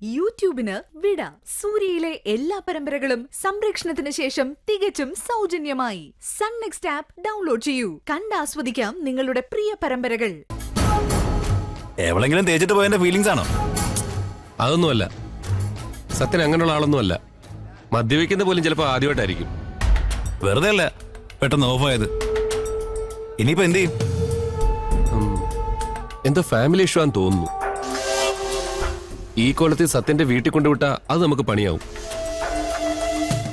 യൂട്യൂബിന് വിട. സൂര്യയിലെ എല്ലാ പരമ്പരകളും സംരക്ഷണത്തിന് ശേഷം തികച്ചും സൗജന്യമായി സൺ നെക്സ്റ്റ് ആപ്പ് ഡൗൺലോഡ് ചെയ്യൂ. കണ്ടാസ്വദിക്കാം നിങ്ങളുടെ പ്രിയ പരമ്പരകൾ. എവളെങ്കിലും തേച്ചിട്ട് പോയതിന്റെ ഫീലിംഗ്സ് ആണോ? അതൊന്നുമല്ല. സത്യൻ അങ്ങനെയുള്ള ആളൊന്നുമല്ല. മദ്യപിക്കുന്ന പോലും ചിലപ്പോൾ ആദ്യമായിട്ടായിരിക്കും. വെറുതെ അല്ല പെട്ടെന്ന് ഓഫായത്. ഇനിയിപ്പോ എന്ത് ചെയ്യും? എന്തോ ഫാമിലി ഇഷ്യൂ ആണെന്ന് തോന്നുന്നു. ഈ കൊല്ലത്തിൽ സത്യന്റെ വീട്ടിൽ കൊണ്ടുവിട്ട അത് നമുക്ക് പണിയാവും.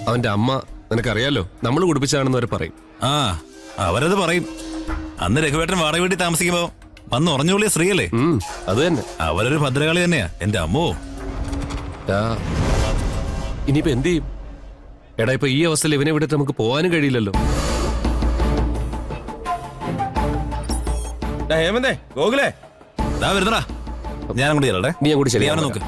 അവന്റെ അമ്മ നിനക്കറിയാലോ, നമ്മൾ കുടിപ്പിച്ചാണെന്ന് അവരെ പറയും. ആ, അവരത് പറയും. അന്ന് രഘുവേട്ടൻ വാടക വീട്ടിൽ താമസിക്കുമ്പോ വന്ന് ഉറഞ്ഞുള്ളിയ സ്ത്രീയല്ലേ? അത് തന്നെ. അവരൊരു ഭദ്രകാളി തന്നെയാ എന്റെ അമ്മോ. ഇനിയിപ്പോ എന്ത് ചെയ്യും? എടാ, ഇപ്പൊ ഈ അവസ്ഥയിൽ ഇവനെ വിട്ടിട്ട് നമുക്ക് പോകാനും കഴിയില്ലല്ലോ. ഹേമന്തേ, ഗോകുലേ, വരുന്നടാ. ഞാൻ അങ്ങോട്ട് ചെല്ലട്ടെ. നീ അങ്ങോട്ട് ശരിയാണ് നോക്ക്.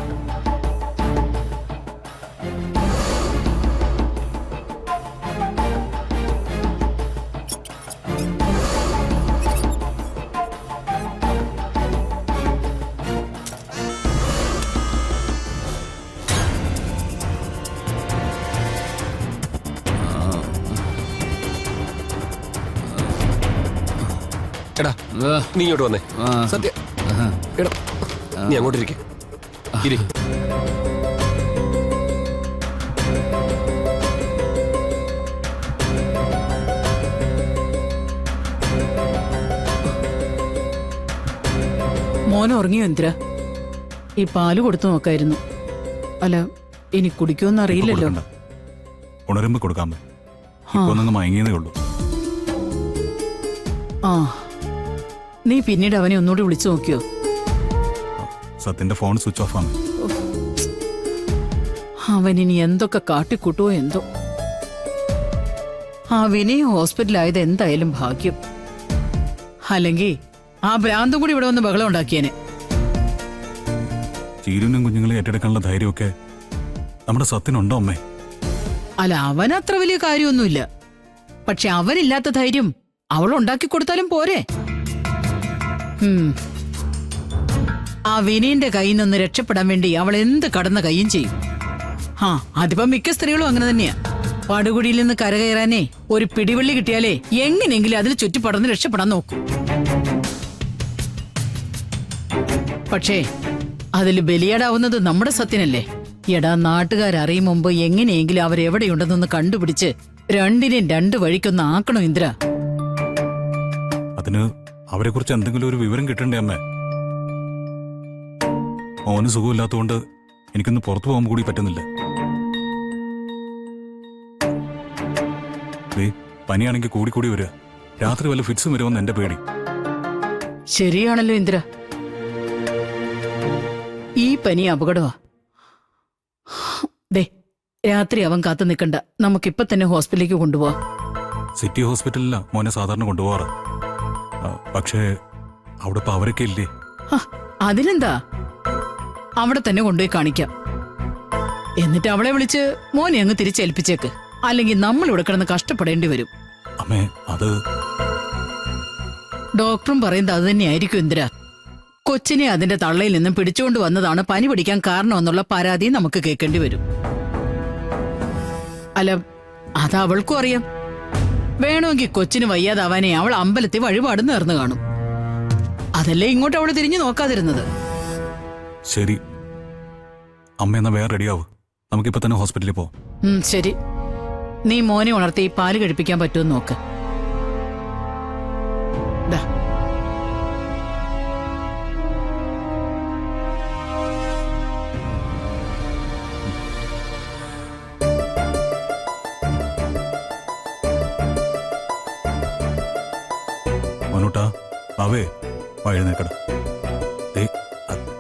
എടാ, നീ ഇങ്ങോട്ട് വന്നേ. സത്യ, എടാ, നീ അങ്ങോട്ടിരിക്കെ. ഇരി. മോൻ ഉറങ്ങിയോ എന്തിരാ? ഈ പാല് കൊടുത്തു നോക്കായിരുന്നു. അല്ല, ഇനി കുടിക്കുമെന്ന് അറിയില്ലല്ലോ. ഉണരുമ്പോ കൊടുക്കാമേ. മയങ്ങിയതേ ഉള്ളൂ. ആ, നീ പിന്നീട് അവനെ ഒന്നുകൂടി വിളിച്ചു നോക്കിയോ? സത്യന്റെ ഫോൺ സ്വിച്ച് ഓഫ് ആണ്. അവനിനി എന്തൊക്കെ കാട്ടിക്കൂട്ടുവോ എന്തോ. ആ വിനയ് ഹോസ്പിറ്റലായത് എന്തായാലും ഭാഗ്യം. അല്ലെങ്കിൽ ആ ഭ്രാന്തും കൂടി ഇവിടെ വന്ന് ബഹളം ഉണ്ടാക്കിയേനെ. ചീരുവിനും കുഞ്ഞുങ്ങളെ ഏറ്റെടുക്കാനുള്ള ധൈര്യമൊക്കെ നമ്മുടെ സത്യനുണ്ടോ അമ്മേ? അല്ല, അവനത്ര വലിയ കാര്യമൊന്നുമില്ല. പക്ഷെ അവനില്ലാത്ത ധൈര്യം അവൾ ഉണ്ടാക്കി കൊടുത്താലും പോരെ. ആ വിനീന്റെ കയ്യിൽ നിന്ന് രക്ഷപ്പെടാൻ വേണ്ടി അവൾ എന്ത് കടന്ന കയ്യും ചെയ്യും. ആ, അതിപ്പോ മിക്ക സ്ത്രീകളും അങ്ങനെ തന്നെയാ. പടുകുടിയിൽ നിന്ന് കരകയറാനേ ഒരു പിടിവള്ളി കിട്ടിയാലേ എങ്ങനെയെങ്കിലും അതിൽ ചുറ്റിപ്പടർന്ന് രക്ഷപ്പെടാൻ നോക്കും. പക്ഷേ അതിൽ ബലിയാടാവുന്നത് നമ്മുടെ സത്യനല്ലേ. എടാ, നാട്ടുകാരറിയും മുമ്പ് എങ്ങനെയെങ്കിലും അവരെവിടെയുണ്ടെന്നൊന്ന് കണ്ടുപിടിച്ച് രണ്ടിനെയും രണ്ട് വഴിക്കൊന്ന് ആക്കണോ ഇന്ദ്ര. അതിന് അവരെ കുറിച്ച് എന്തെങ്കിലും ഒരു വിവരം കിട്ടണ്ടേ അമ്മേ? മോന് സുഖമില്ലാത്തതുകൊണ്ട് എനിക്കൊന്ന് പുറത്തു പോകാൻ കൂടി പറ്റുന്നില്ല. പനിയാണെങ്കിൽ കൂടി വരിക. രാത്രി വല്ല ഫിറ്റ്സും വരുമെന്ന് എന്റെ പേടി. ശരിയാണല്ലോ ഇന്ദ്ര, ഈ പനി അപകടമാ. ദേ, രാത്രി അവൻ കാത്തു നിൽക്കണ്ട, നമുക്കിപ്പൊ തന്നെ ഹോസ്പിറ്റലിലേക്ക് കൊണ്ടുപോവാ. സിറ്റി ഹോസ്പിറ്റലിലാ മോനെ സാധാരണ കൊണ്ടുപോവാറ്. പക്ഷേ അവിടെ ഇപ്പൊ അവരൊക്കെ ഇല്ലേ? അതിനെന്താ, അവിടെ തന്നെ കൊണ്ടുപോയി കാണിക്കാം. എന്നിട്ട് അവളെ വിളിച്ച് മോനെ അങ്ങ് തിരിച്ചേൽപ്പിച്ചേക്ക്. അല്ലെങ്കിൽ നമ്മൾ ഇവിടെ കിടന്ന് കഷ്ടപ്പെടേണ്ടി വരും. അമ്മേ, അത് ഡോക്ടറും പറയുന്നത് അത് തന്നെയായിരിക്കും ഇന്ദിര. കൊച്ചിനെ അതിന്റെ തള്ളയിൽ നിന്നും പിടിച്ചുകൊണ്ട് വന്നതാണ് പനി പിടിക്കാൻ കാരണമെന്നുള്ള പരാതി നമുക്ക് കേൾക്കേണ്ടി വരും. അല്ല, അത് അവൾക്കും അറിയാം. വേണമെങ്കിൽ കൊച്ചിന് വയ്യാതാവാനേ അവൾ അമ്പലത്തിൽ വഴിപാട് നേർന്നു കാണും. അതല്ലേ ഇങ്ങോട്ട് അവള് തിരിഞ്ഞു നോക്കാതിരുന്നത്. ശരി അമ്മ, എന്നാ വേറെ റെഡിയാവും. നമുക്കിപ്പോ തന്നെ ഹോസ്പിറ്റലിൽ പോവാം. ശരി, നീ മോനെ ഉണർത്തി പാല് കഴിപ്പിക്കാൻ പറ്റുമെന്ന് നോക്ക്. മനൂട്ടാ, അവേ എഴുന്നേക്കട.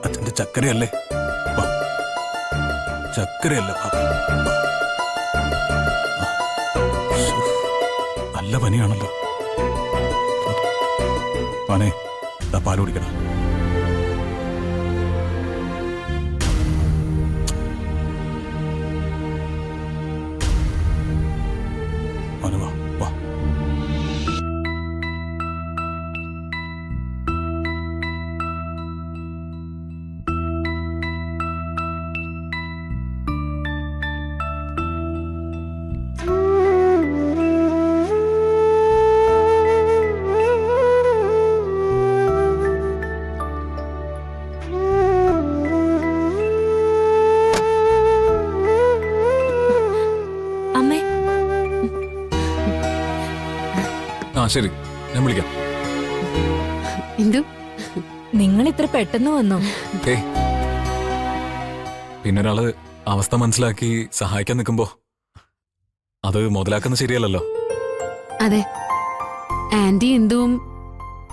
അച്ഛന്റെ ചക്കരയല്ലേ? ചക്കരയല്ല, നല്ല പനിയാണല്ലോ. പാനേ, പാല് കുടിക്കണം. വാ വാ. ശരി, ഞാൻ വിളിക്കാം. എന്തു നിങ്ങൾ ഇത്ര പെട്ടെന്ന് വന്നോ? ഏയ്, പിന്നൊരാള് അവസ്ഥ മനസ്സിലാക്കി സഹായിക്കാൻ നിൽക്കുമ്പോ അത് മുതലാക്കുന്നത് ശരിയല്ലല്ലോ. അതെ, ആന്റി എന്തും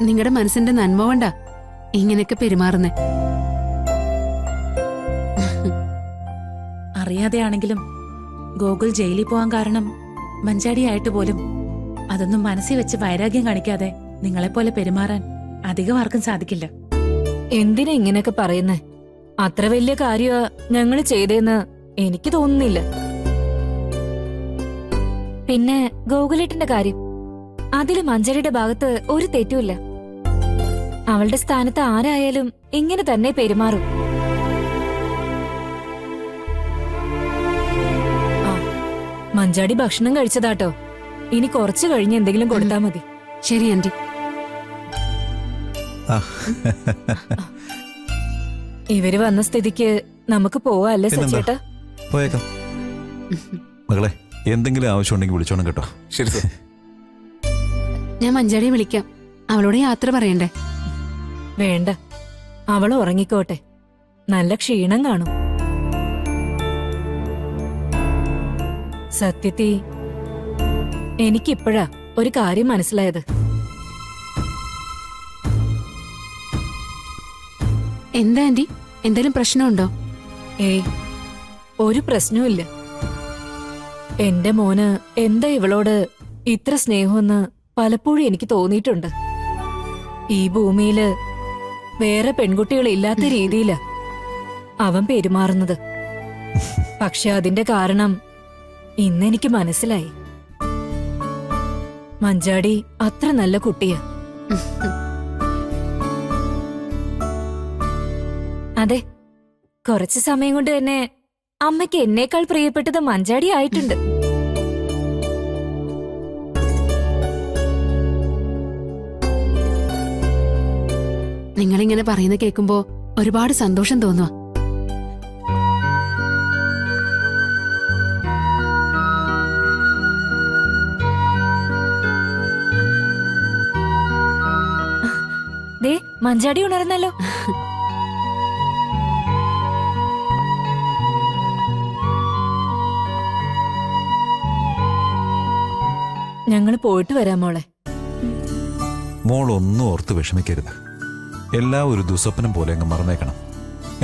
നിങ്ങളുടെ മനസ്സിന്റെ നന്മ കൊണ്ടാ ഇങ്ങനെയൊക്കെ പെരുമാറുന്നേ. അറിയാതെയാണെങ്കിലും ഗോകുൽ ജയിലിൽ പോവാൻ കാരണം മഞ്ചാടിയായിട്ട് പോലും അതൊന്നും മനസ്സിൽ വെച്ച് വൈരാഗ്യം കാണിക്കാതെ നിങ്ങളെപ്പോലെ പെരുമാറാൻ അധികം ആർക്കും സാധിക്കില്ല. എന്തിനാ ഇങ്ങനെയൊക്കെ പറയുന്നേ? അത്ര വലിയ കാര്യമാ ഞങ്ങൾ ചെയ്തേന്ന് എനിക്ക് തോന്നുന്നില്ല. പിന്നെ ഗോകുലേട്ടന്റെ കാര്യം, അതില് മഞ്ചരിയുടെ ഭാഗത്ത് ഒരു തെറ്റുമില്ല. അവളുടെ സ്ഥാനത്ത് ആരായാലും ഇങ്ങനെ തന്നെ പെരുമാറും. ആ, മഞ്ചാടി ഭക്ഷണം കഴിച്ചതാട്ടോ. ഇനി കുറച്ചു കഴിഞ്ഞ് എന്തെങ്കിലും കൊടുത്താ മതി. ശരി ആന്റി. ഇവര് വന്ന സ്ഥിതിക്ക് നമുക്ക് പോവാല്ലേ സച്ചേട്ടാ? പോയേക്കാം. മകളെ, എന്തെങ്കിലും ആവശ്യമുണ്ടെങ്കിൽ വിളിച്ചോണം കേട്ടോ. ശരി സർ. ഞാൻ മഞ്ചാടിയെ വിളിക്കാം, അവളോട് യാത്ര പറയണ്ടേ? വേണ്ട, അവൾ ഉറങ്ങിക്കോട്ടെ. നല്ല ക്ഷീണം കാണും. സത്യത്തി എനിക്കിപ്പോഴാ ഒരു കാര്യം മനസ്സിലായത്. എന്താ ആന്റി, എന്തെങ്കിലും പ്രശ്നമുണ്ടോ? ഏയ്, ഒരു പ്രശ്നവുമില്ല. എന്റെ മോന് എന്താ ഇവളോട് ഇത്ര സ്നേഹമെന്ന് പലപ്പോഴും എനിക്ക് തോന്നിയിട്ടുണ്ട്. ഈ ഭൂമിയില് വേറെ പെൺകുട്ടികളില്ലാത്ത രീതിയിലാ അവൻ പെരുമാറുന്നത്. പക്ഷെ അതിന്റെ കാരണം ഇന്നെനിക്ക് മനസ്സിലായി. മഞ്ചാടി അത്ര നല്ല കുട്ടിയാ. അതെ, കുറച്ചു സമയം കൊണ്ട് തന്നെ അമ്മയ്ക്ക് എന്നേക്കാൾ പ്രിയപ്പെട്ടത് മഞ്ചാടി ആയിട്ടുണ്ട്. നിങ്ങളിങ്ങനെ പറയുന്നത് കേൾക്കുമ്പോ ഒരുപാട് സന്തോഷം തോന്നുക. ദേ, മഞ്ചാടി ഉണർന്നല്ലോ. ഞങ്ങൾ പോയിട്ട് വരാം മോളെ. മോൾ ഒന്നും ഓർത്ത് വിഷമിക്കരുത്. എല്ലാം ഒരു ദുസ്വപ്നം പോലെ അങ്ങ് മറന്നേക്കണം.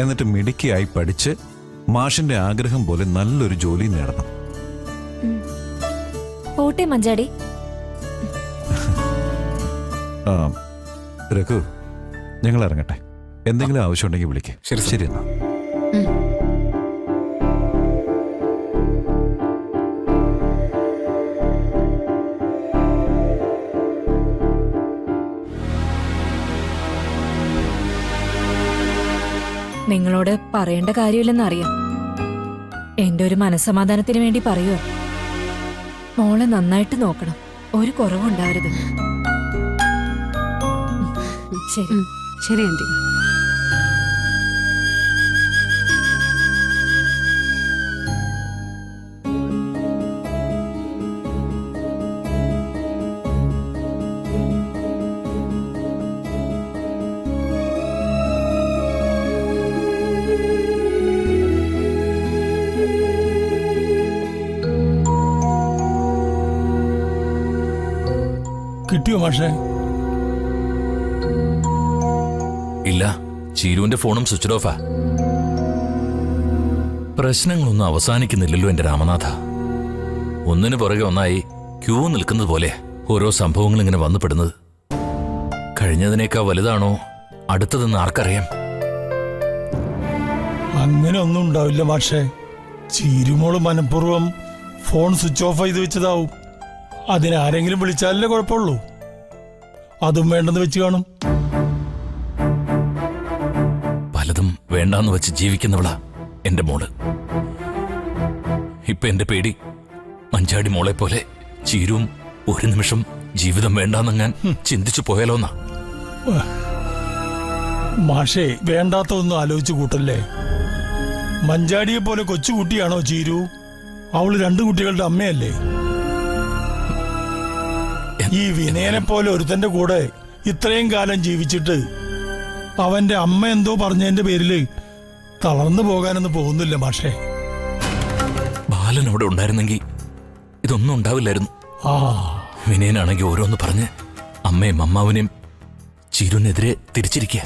എന്നിട്ട് മിടുക്കിയായി പഠിച്ച് മാഷിന്റെ ആഗ്രഹം പോലെ നല്ലൊരു ജോലി നേടണം. പോട്ടെ മഞ്ചാടി. ആ, രഘു, ഞങ്ങൾ ഇറങ്ങട്ടെ. എന്തെങ്കിലും ആവശ്യമുണ്ടെങ്കിൽ വിളിക്കേ. ശരി, ശരി എന്നാ. നിങ്ങളോട് പറയേണ്ട കാര്യമില്ലെന്നറിയാം. എന്റെ ഒരു മനസ്സമാധാനത്തിന് വേണ്ടി പറയുക. മോളെ നന്നായിട്ട് നോക്കണം, ഒരു കുറവുണ്ടാവരുത്. ശരി. ശരി ആന്റി. കിട്ടിയോ മാഷേ? ഇല്ല, ചീരുവിന്റെ ഫോണും സ്വിച്ച് ഓഫാ. പ്രശ്നങ്ങളൊന്നും അവസാനിക്കുന്നില്ലല്ലോ എന്റെ രാമനാഥ. ഒന്നിനു പുറകെ ഒന്നായി ക്യൂ നിൽക്കുന്നത് പോലെ ഓരോ സംഭവങ്ങൾ ഇങ്ങനെ വന്നുപെടുന്നത്. കഴിഞ്ഞതിനേക്കാൾ വലുതാണോ അടുത്തതെന്ന് ആർക്കറിയാം? അങ്ങനെ ഒന്നും ഉണ്ടാവില്ല മാഷേ. ചീരുമോള് മനഃപൂർവ്വം ഫോൺ സ്വിച്ച് ഓഫ് ചെയ്ത് വെച്ചതാവും. അതിനാരെങ്കിലും വിളിച്ചാലല്ലേ കുഴപ്പമുള്ളൂ. അതും വേണ്ടെന്ന് വെച്ച് കാണും. പലതും വേണ്ടാന്ന് വെച്ച് ജീവിക്കുന്നവളാ എന്റെ മോള്. ഇപ്പൊ എന്റെ പേടി മഞ്ചാടി മോളെ പോലെ ചീരും ഒരു നിമിഷം ജീവിതം വേണ്ടാന്ന് ഞാൻ ചിന്തിച്ചു പോയാലോന്നാ. മാഷേ, വേണ്ടാത്തൊന്നും ആലോചിച്ച് കൂട്ടല്ലേ. മഞ്ചാടിയെ പോലെ കൊച്ചുകുട്ടിയാണോ ചീരു? അവള് 2 കുട്ടികളുടെ അമ്മയല്ലേ. ഈ വിനയനെ പോലെ ഒരുത്തന്റെ കൂടെ ഇത്രയും കാലം ജീവിച്ചിട്ട് അവന്റെ അമ്മ എന്തോ പറഞ്ഞതിന്റെ പേരില് തളർന്നു പോകാനൊന്നും പോകുന്നില്ല മാഷേ. ബാലൻ അവിടെ ഉണ്ടായിരുന്നെങ്കിൽ ഇതൊന്നും ഉണ്ടാവില്ലായിരുന്നു. ആ വിനയനാണെങ്കിൽ ഓരോന്ന് പറഞ്ഞ് അമ്മയും അമ്മാവനെയും ചിരുനെതിരെ തിരിച്ചിരിക്കുക.